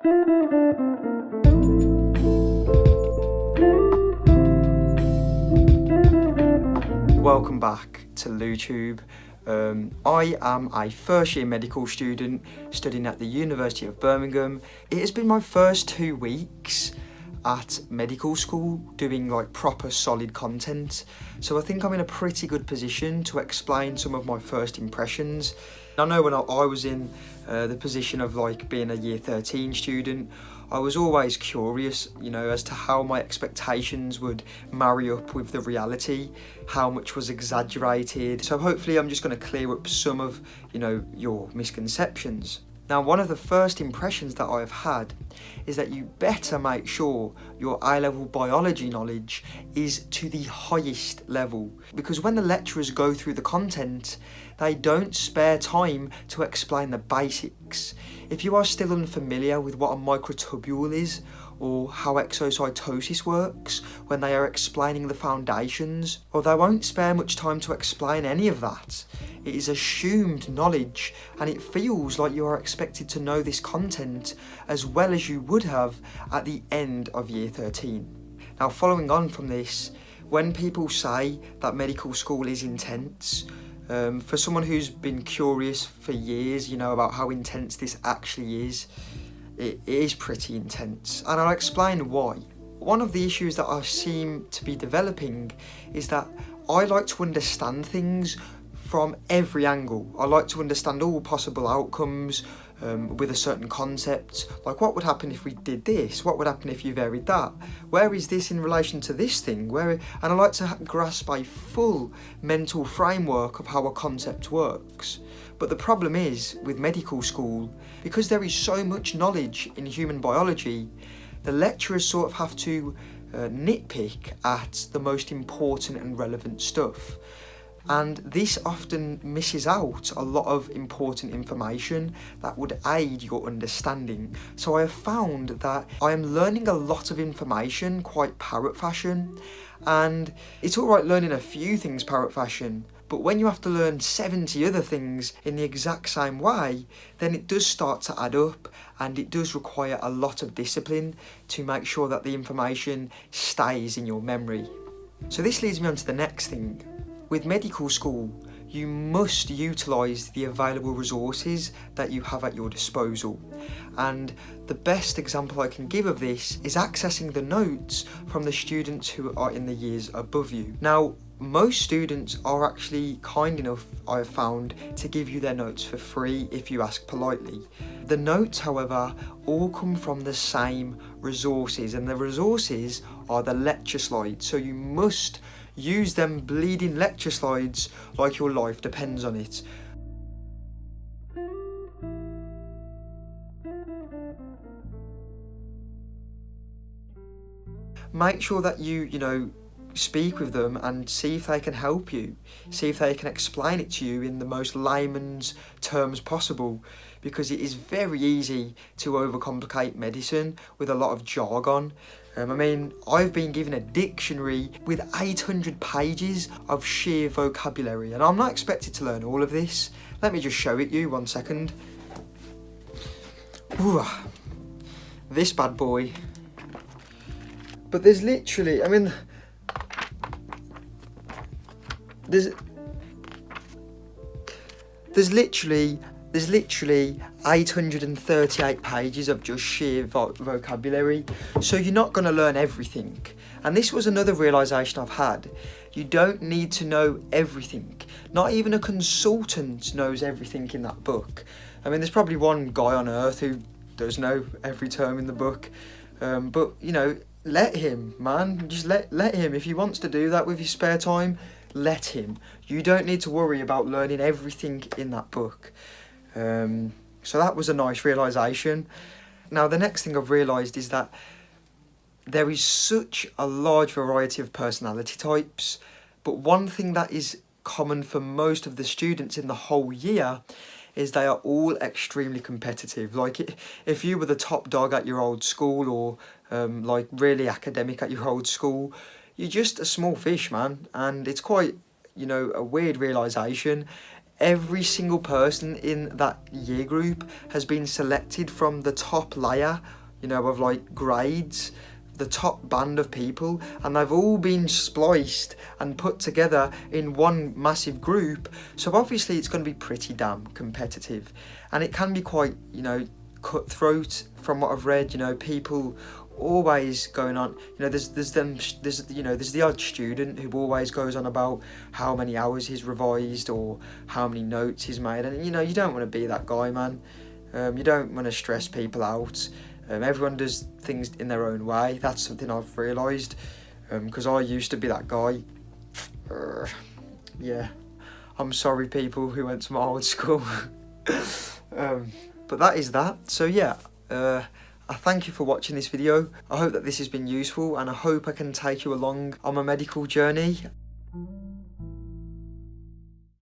Welcome back to LouTube. I am a first year medical student studying at the University of Birmingham. It has been my first 2 weeks at medical school doing like proper solid content, so I think I'm in a pretty good position to explain some of my first impressions. I know when I was in the position of like being a year 13 student, I was always curious, as to how my expectations would marry up with the reality, how much was exaggerated. So hopefully I'm just going to clear up some of, your misconceptions. Now, one of the first impressions that I've had is that you better make sure your A-level biology knowledge is to the highest level, because when the lecturers go through the content, they don't spare time to explain the basics. If you are still unfamiliar with what a microtubule is, or how exocytosis works when they are explaining the foundations, or they won't spare much time to explain any of that. It is assumed knowledge, and it feels like you are expected to know this content as well as you would have at the end of year 13. Now, following on from this, when people say that medical school is intense, for someone who's been curious for years, about how intense this actually is, it is pretty intense, and I'll explain why. One of the issues that I seem to be developing is that I like to understand things from every angle. I like to understand all possible outcomes with a certain concept, like what would happen if we did this, what would happen if you varied that, where is this in relation to this thing, and I like to grasp a full mental framework of how a concept works. But the problem is, with medical school, because there is so much knowledge in human biology, the lecturers sort of have to nitpick at the most important and relevant stuff. And this often misses out a lot of important information that would aid your understanding. So I have found that I am learning a lot of information quite parrot fashion, and it's alright learning a few things parrot fashion, but when you have to learn 70 other things in the exact same way, then it does start to add up, and it does require a lot of discipline to make sure that the information stays in your memory. So this leads me on to the next thing. With medical school, you must utilise the available resources that you have at your disposal. And the best example I can give of this is accessing the notes from the students who are in the years above you. Now, most students are actually kind enough, I have found, to give you their notes for free if you ask politely. The notes, however, all come from the same resources, and the resources are the lecture slides, so you must use them bleeding lecture slides like your life depends on it. Make sure that you speak with them and see if they can help you, see if they can explain it to you in the most layman's terms possible, because it is very easy to overcomplicate medicine with a lot of jargon. I've been given a dictionary with 800 pages of sheer vocabulary, and I'm not expected to learn all of this. Let me just show it you, 1 second. Ooh, this bad boy. But there's literally, there's literally 838 pages of just sheer vocabulary, so you're not going to learn everything. And this was another realisation I've had. You don't need to know everything. Not even a consultant knows everything in that book. There's probably one guy on earth who does know every term in the book, but let him, man. Just let him. If he wants to do that with his spare time, let him. You don't need to worry about learning everything in that book. So that was a nice realisation. Now, the next thing I've realised is that there is such a large variety of personality types, but one thing that is common for most of the students in the whole year is they are all extremely competitive. Like, if you were the top dog at your old school, or really academic at your old school, you're just a small fish, man. And it's quite, a weird realisation. every single person in that year group has been selected from the top layer, you know, of like grades, the top band of people, and they've all been spliced and put together in one massive group. So obviously it's going to be pretty damn competitive, and it can be quite, you know, cutthroat from what I've read. You know, people always going on, you know, there's the odd student who always goes on about how many hours he's revised or how many notes he's made, and you know, you don't want to be that guy, man. You don't want to stress people out. Everyone does things in their own way. That's something I've realised, because I used to be that guy. Yeah, I'm sorry people who went to my old school. But that is that. So yeah, I thank you for watching this video. I hope that this has been useful, and I hope I can take you along on my medical journey.